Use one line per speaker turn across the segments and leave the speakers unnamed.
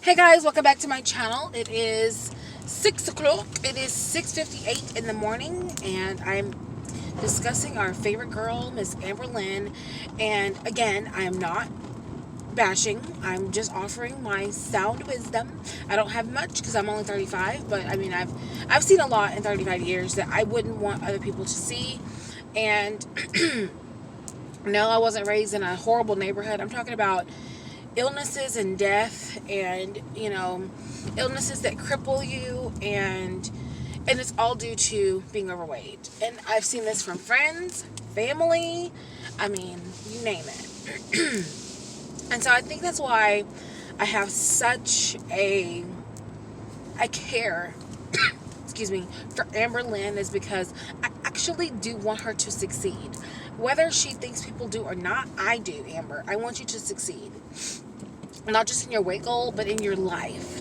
Hey guys, welcome back to my channel. It is 6 o'clock. It is 6:58 in the morning, and I'm discussing our favorite girl, Miss Amber Lynn. And again, I am not bashing. I'm just offering my sound wisdom. I don't have much because I'm only 35, but I mean, I've seen a lot in 35 years that I wouldn't want other people to see. And no, I wasn't raised in a horrible neighborhood. I'm talking about illnesses and death, and illnesses that cripple you, and it's all due to being overweight. And I've seen this from friends, family, I mean, you name it. And so I think that's why I have such I care excuse me, for Amber Lynn, is because I actually do want her to succeed. Whether she thinks people do or not, I do, Amber. I want you to succeed. Not just in your weight goal, but in your life.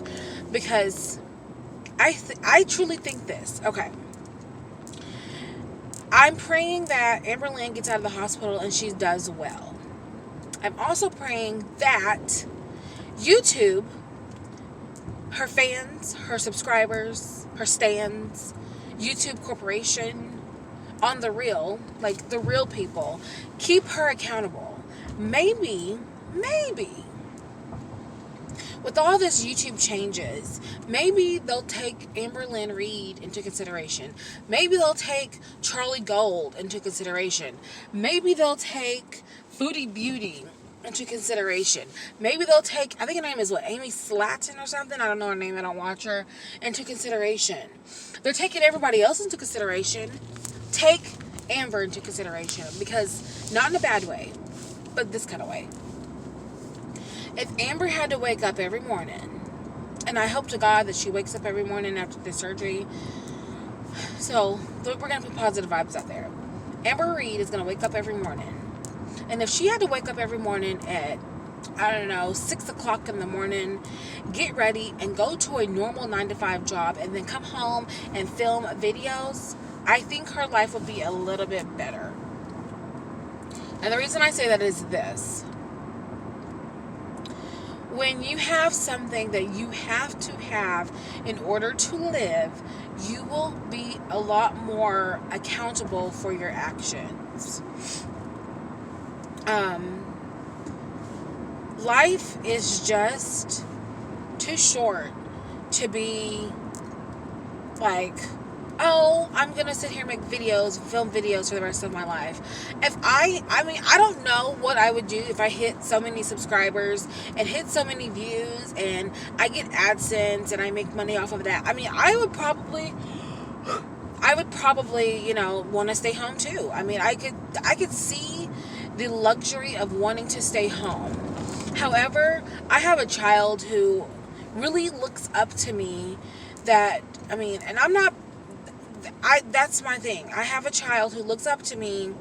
Because I truly think this. Okay. I'm praying that Amber Lynn gets out of the hospital and she does well. I'm also praying that YouTube, her fans, her subscribers, her stans, YouTube Corporation, on the real, like the real people, keep her accountable. Maybe, with all this YouTube changes, maybe they'll take Lynn Reid into consideration. Maybe they'll take Charlie Gold into consideration. Maybe they'll take Foodie Beauty into consideration. Maybe they'll take, I think her name is Amy Slatton or something. I don't know her name. I don't watch her. Into consideration. They're taking everybody else into consideration. Take Amber into consideration, because not in a bad way, but this kind of way. If Amber had to wake up every morning, and I hope to God that she wakes up every morning after the surgery, so we're going to put positive vibes out there. Amber Reid is going to wake up every morning. And if she had to wake up every morning at, 6 o'clock in the morning, get ready and go to a normal 9-to-5 job, and then come home and film videos, I think her life would be a little bit better. And the reason I say that is this. When you have something that you have to have in order to live, you will be a lot more accountable for your actions. Life is just too short to be like, oh, I'm going to sit here and make videos, film videos for the rest of my life. If I don't know what I would do if I hit so many subscribers and hit so many views and I get AdSense and I make money off of that. I mean, I would probably, want to stay home too. I mean, I could see the luxury of wanting to stay home. However, I have a child who really looks up to me that's my thing. I have a child who looks up to me,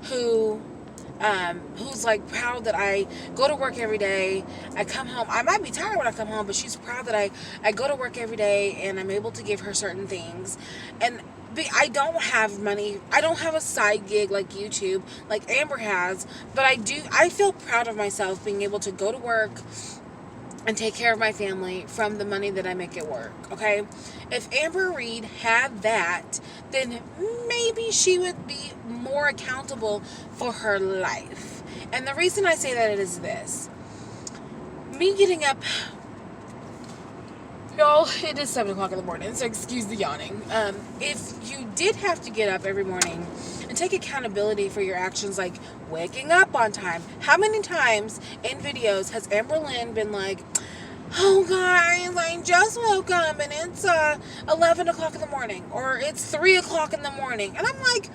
who's like proud that I go to work every day. I come home. I might be tired when I come home, but she's proud that I go to work every day and I'm able to give her certain things. And I don't have money. I don't have a side gig like YouTube, like Amber has, but I feel proud of myself being able to go to work and take care of my family from the money that I make at work, okay? If Amber Reid had that, then maybe she would be more accountable for her life. And the reason I say that is this. Me getting up, y'all, it is 7 o'clock in the morning, so excuse the yawning. If you did have to get up every morning and take accountability for your actions, like waking up on time. How many times in videos has Amber Lynn been like, oh guys, I just woke up and it's 11 o'clock in the morning, or it's 3 o'clock in the morning, and I'm like,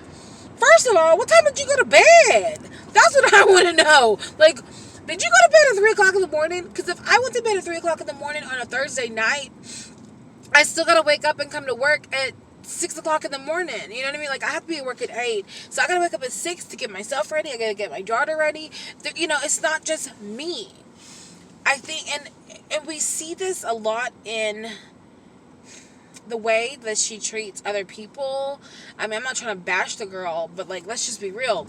first of all, what time did you go to bed? That's what I want to know. Like, did you go to bed at 3 o'clock in the morning? Because if I went to bed at 3 o'clock in the morning on a Thursday night, I still got to wake up and come to work at 6 o'clock in the morning. You know what I mean? Like, I have to be at work at 8. So I got to wake up at 6 to get myself ready. I got to get my daughter ready. It's not just me. I think, and we see this a lot in the way that she treats other people. I mean, I'm not trying to bash the girl, but, like, let's just be real.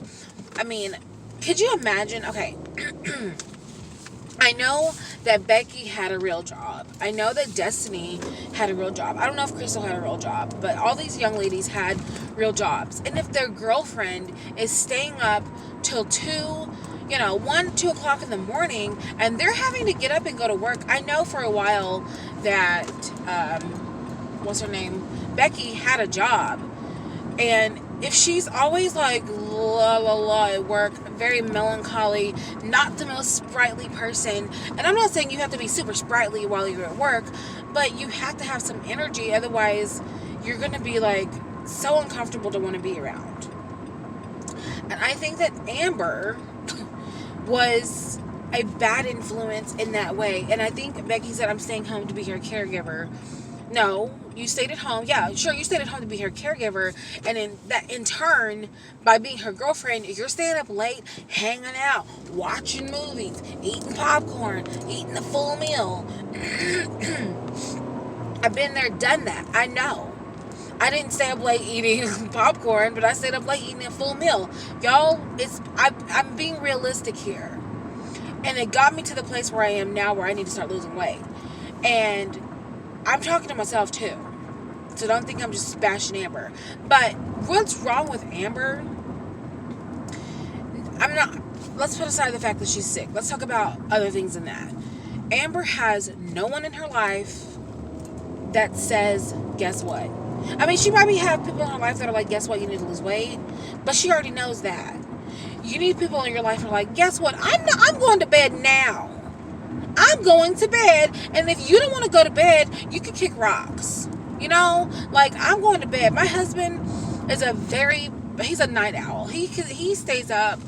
I mean, could you imagine? Okay. I know that Becky had a real job. I know that Destiny had a real job. I don't know if Crystal had a real job, but all these young ladies had real jobs. And if their girlfriend is staying up till 1, 2 o'clock in the morning, and they're having to get up and go to work, I know for a while that, what's her name? Becky had a job. And if she's always like la la la at work, very melancholy, not the most sprightly person, and I'm not saying you have to be super sprightly while you're at work, but you have to have some energy, otherwise you're going to be like so uncomfortable to want to be around. And I think that Amber was a bad influence in that way. And I think Becky said, I'm staying home to be her caregiver. No, you stayed at home. Yeah, sure, you stayed at home to be her caregiver. And in turn, by being her girlfriend, you're staying up late, hanging out, watching movies, eating popcorn, eating a full meal. I've been there, done that. I know. I didn't stay up late eating popcorn, but I stayed up late eating a full meal. Y'all, I'm being realistic here. And it got me to the place where I am now, where I need to start losing weight. And I'm talking to myself too. So don't think I'm just bashing Amber. But what's wrong with Amber? Let's put aside the fact that she's sick. Let's talk about other things than that. Amber has no one in her life that says, guess what? I mean, she probably have people in her life that are like, guess what? You need to lose weight. But she already knows that. You need people in your life who are like, guess what? I'm going to bed now. I'm going to bed. And if you don't want to go to bed, you can kick rocks. You know? Like, I'm going to bed. My husband is he's a night owl. He stays up.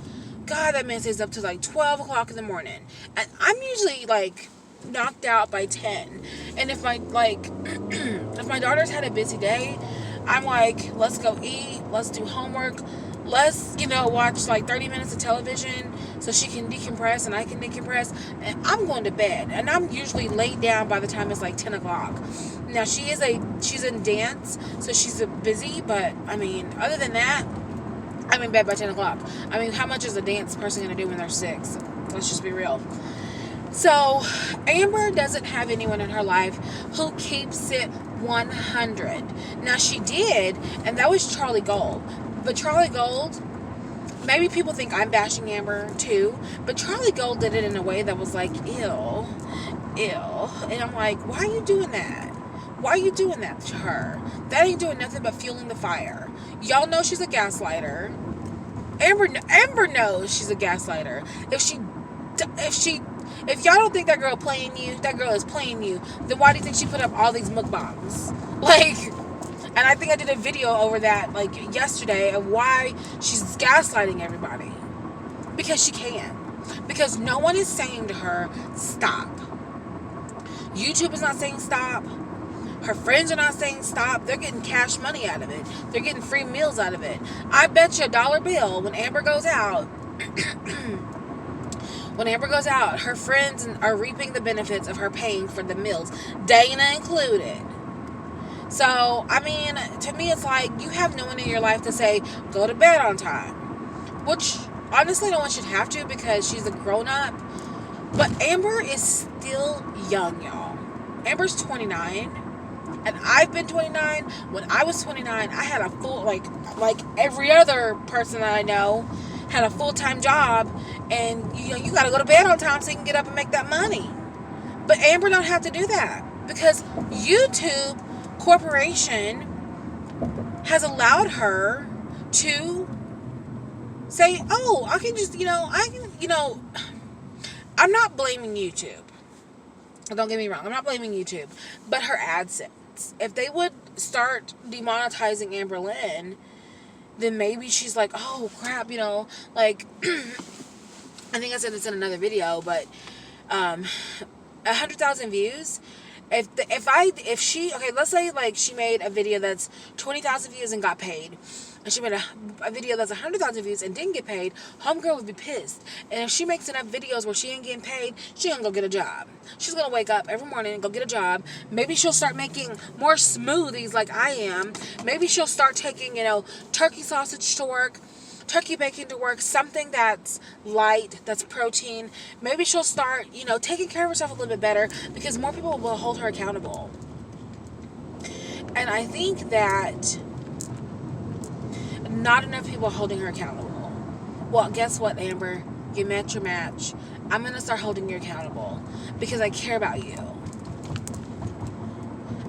God, that man stays up to like 12 o'clock in the morning. And I'm usually like knocked out by 10. And if my daughter's had a busy day, I'm like, let's go eat, let's do homework, let's watch like 30 minutes of television so she can decompress and I can decompress, and I'm going to bed. And I'm usually laid down by the time it's like 10 o'clock. Now she's in dance, so she's busy, but I mean, other than that, I'm in bed by 10 o'clock. I mean, how much is a dance person going to do when they're 6? Let's just be real. So, Amber doesn't have anyone in her life who keeps it 100. Now, she did, and that was Charlie Gold. But Charlie Gold, maybe people think I'm bashing Amber too, but Charlie Gold did it in a way that was like, ew. And I'm like, why are you doing that? Why are you doing that to her? That ain't doing nothing but fueling the fire. Y'all know she's a gaslighter. Amber knows she's a gaslighter. If y'all don't think that girl playing you, that girl is playing you, then why do you think she put up all these mukbangs? Like, and I think I did a video over that, like, yesterday of why she's gaslighting everybody. Because she can. Because no one is saying to her, stop. YouTube is not saying stop. Her friends are not saying stop. They're getting cash money out of it. They're getting free meals out of it. I bet you $1 bill when Amber goes out... When Amber goes out, her friends are reaping the benefits of her paying for the meals, Dana included. So, I mean, to me, it's like you have no one in your life to say, go to bed on time. Which, honestly, no one should have to because she's a grown-up. But Amber is still young, y'all. Amber's 29. And I've been 29. When I was 29, I had a full, like every other person that I know, had a full-time job, and you got to go to bed on time so you can get up and make that money. But Amber don't have to do that because YouTube Corporation has allowed her to say, oh, I can just, I'm not blaming YouTube. Don't get me wrong, I'm not blaming YouTube, but her AdSense. If they would start demonetizing Amber Lynn, then maybe she's like, oh crap, like, I think I said this in another video, but 100,000 views. Let's say like she made a video that's 20,000 views and got paid, and she made a video that's 100,000 views and didn't get paid, homegirl would be pissed. And if she makes enough videos where she ain't getting paid, she gonna go get a job. She's gonna wake up every morning and go get a job. Maybe she'll start making more smoothies like I am. Maybe she'll start taking, turkey sausage to work, turkey bacon to work, something that's light, that's protein. Maybe she'll start, taking care of herself a little bit better because more people will hold her accountable. And I think that not enough people are holding her accountable. Well, guess what, Amber? You met your match. I'm going to start holding you accountable because I care about you.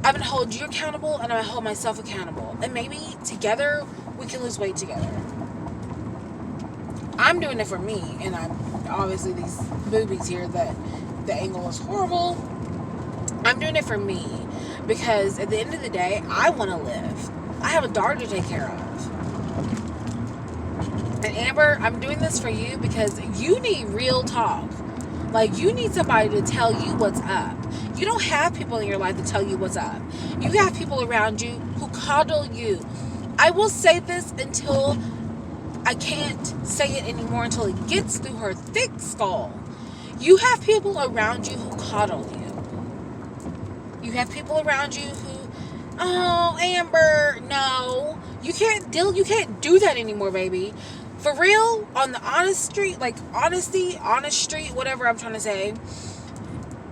I'm going to hold you accountable and I'm going to hold myself accountable. And maybe together we can lose weight together. I'm doing it for me. And I'm obviously these boobies here that the angle is horrible. I'm doing it for me because at the end of the day, I want to live. I have a daughter to take care of. And Amber, I'm doing this for you because you need real talk. Like, you need somebody to tell you what's up. You don't have people in your life to tell you what's up. You have people around you who coddle you. I will say this until I can't say it anymore, until it gets through her thick skull. You have people around you who coddle you. You have people around you who, oh, Amber, no. You can't do that anymore, baby. For real, on the honest street, like honesty, honest street, whatever I'm trying to say,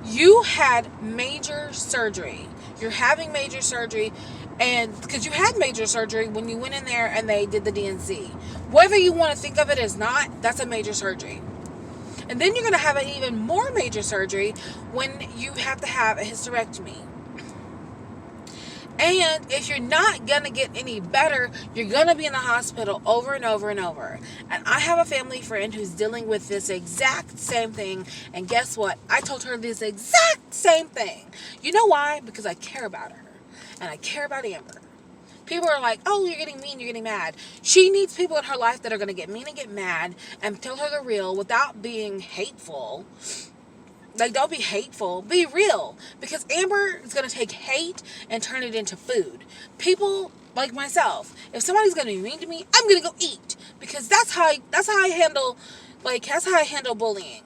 you had major surgery. You're having major surgery, and because you had major surgery when you went in there and they did the DNC. Whether you want to think of it as not, that's a major surgery. And then you're going to have an even more major surgery when you have to have a hysterectomy. And if you're not going to get any better, you're going to be in the hospital over and over and over. And I have a family friend who's dealing with this exact same thing. And guess what? I told her this exact same thing. You know why? Because I care about her. And I care about Amber. People are like, oh, you're getting mean, you're getting mad. She needs people in her life that are going to get mean and get mad and tell her the real without being hateful. Like, don't be hateful. Be real. Because Amber is going to take hate and turn it into food. People like myself, if somebody's going to be mean to me, I'm going to go eat. Because that's how I handle bullying.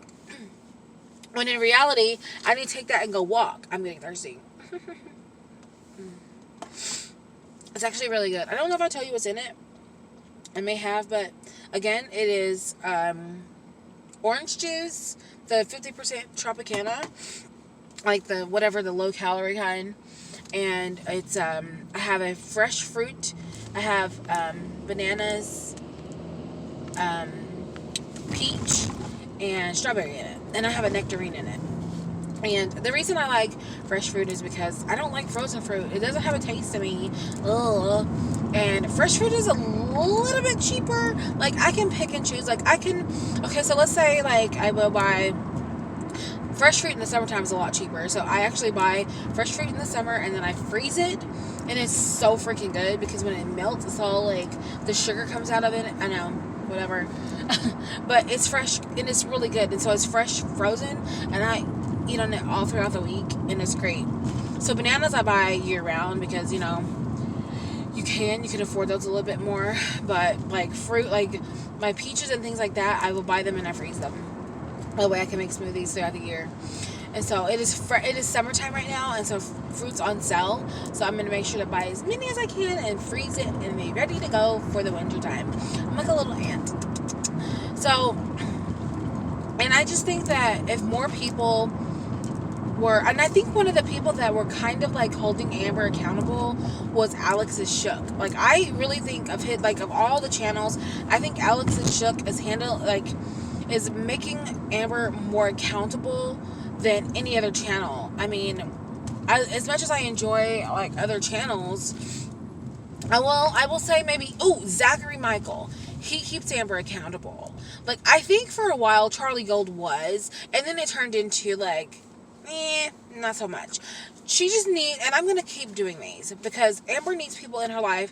When in reality, I need to take that and go walk. I'm getting thirsty. It's actually really good. I don't know if I'll tell you what's in it. I may have, but again, it is orange juice, the 50% Tropicana, like the low calorie kind, and it's I have a fresh fruit. I have bananas, peach, and strawberry in it, and I have a nectarine in it. And the reason I like fresh fruit is because I don't like frozen fruit. It doesn't have a taste to me. Ugh. And fresh fruit is a little bit cheaper. Like, I can pick and choose. Okay, so let's say, like, I will buy fresh fruit in the summertime is a lot cheaper. So I actually buy fresh fruit in the summer and then I freeze it. And it's so freaking good because when it melts, it's all, like, the sugar comes out of it. I know, whatever. But it's fresh and it's really good. And so it's fresh frozen. And I eat on it all throughout the week, and it's great. So bananas I buy year round because you can afford those a little bit more, but like fruit, like my peaches and things like that, I will buy them and I freeze them. That way I can make smoothies throughout the year. And so it is summertime right now, and so fruit's on sale, so I'm going to make sure to buy as many as I can and freeze it and be ready to go for the winter time. I'm like a little ant. So, and I just think that if more people and I think one of the people that were kind of like holding Amber accountable was Alex's Shook. Like, I really think of all the channels, I think Alex's Shook is making Amber more accountable than any other channel. I mean, as much as I enjoy like other channels, I will say maybe Zachary Michael. He keeps Amber accountable. Like, I think for a while Charlie Gold was, and then it turned into like, not so much. She just needs, and I'm going to keep doing these because Amber needs people in her life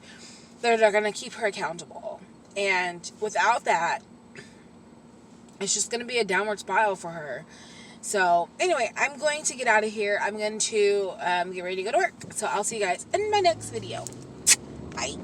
that are going to keep her accountable. And without that, it's just going to be a downward spiral for her. So, anyway, I'm going to get out of here. I'm going to get ready to go to work. So, I'll see you guys in my next video. Bye.